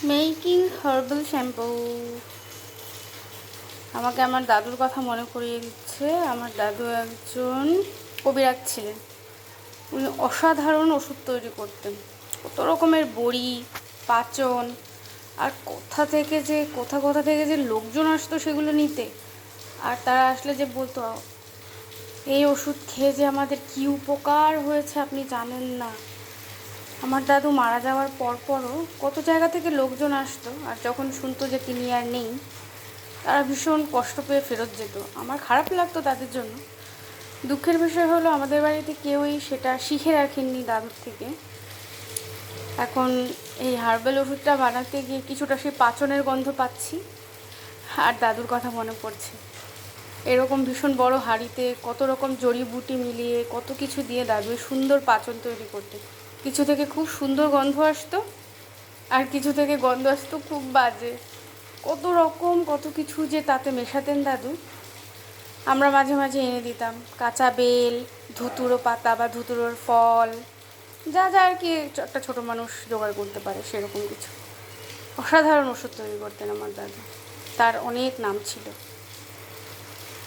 Making herbal shampoo. আমাকে আমার দাদুর কথা মনে করিয়ে দিচ্ছে। আমার দাদু একজন কবিরাজ ছিলেন। উনি অসাধারণ ওষুধ তৈরি করতেন। কত রকমের বড়ি, পাচন, আর কোথা থেকে যে লোকজন আসতো সেগুলো নিতে। আর তারা আসলে যে বলতো, এই ওষুধ খেয়ে যে আমাদের কী উপকার হয়েছে আপনি জানেন না। আমার দাদু মারা যাওয়ার পরও কত জায়গা থেকে লোকজন আসতো, আর যখন শুনতো যে তিনি আর নেই, তারা ভীষণ কষ্ট পেয়ে ফেরত যেত। আমার খারাপ লাগতো তাদের জন্য। দুঃখের বিষয় হলো আমাদের বাড়িতে কেউই সেটা শিখে রাখেননি দাদুর থেকে। এখন এই হার্বাল ওষুধটা বানাতে গিয়ে কিছুটা সেই পাচনের গন্ধ পাচ্ছি, আর দাদুর কথা মনে পড়ছে। এরকম ভীষণ বড় হাঁড়িতে কত রকম জড়িবুটি মিলিয়ে কত কিছু দিয়ে দাদু সুন্দর পাচন তৈরি করতে। কিছু থেকে খুব সুন্দর গন্ধ আসতো, আর কিছু থেকে গন্ধ আসতো খুব বাজে। কত কিছু যে তাতে মেশাতেন দাদু। আমরা মাঝে মাঝে এনে দিতাম কাঁচা বেল, ধুতুরো পাতা বা ধুতুরোর ফল, যা যা আর কি একটা ছোটো মানুষ জোগাড় করতে পারে সেরকম কিছু। অসাধারণ ওষুধ তৈরি করতেন আমার দাদু। তার অনেক নাম ছিল।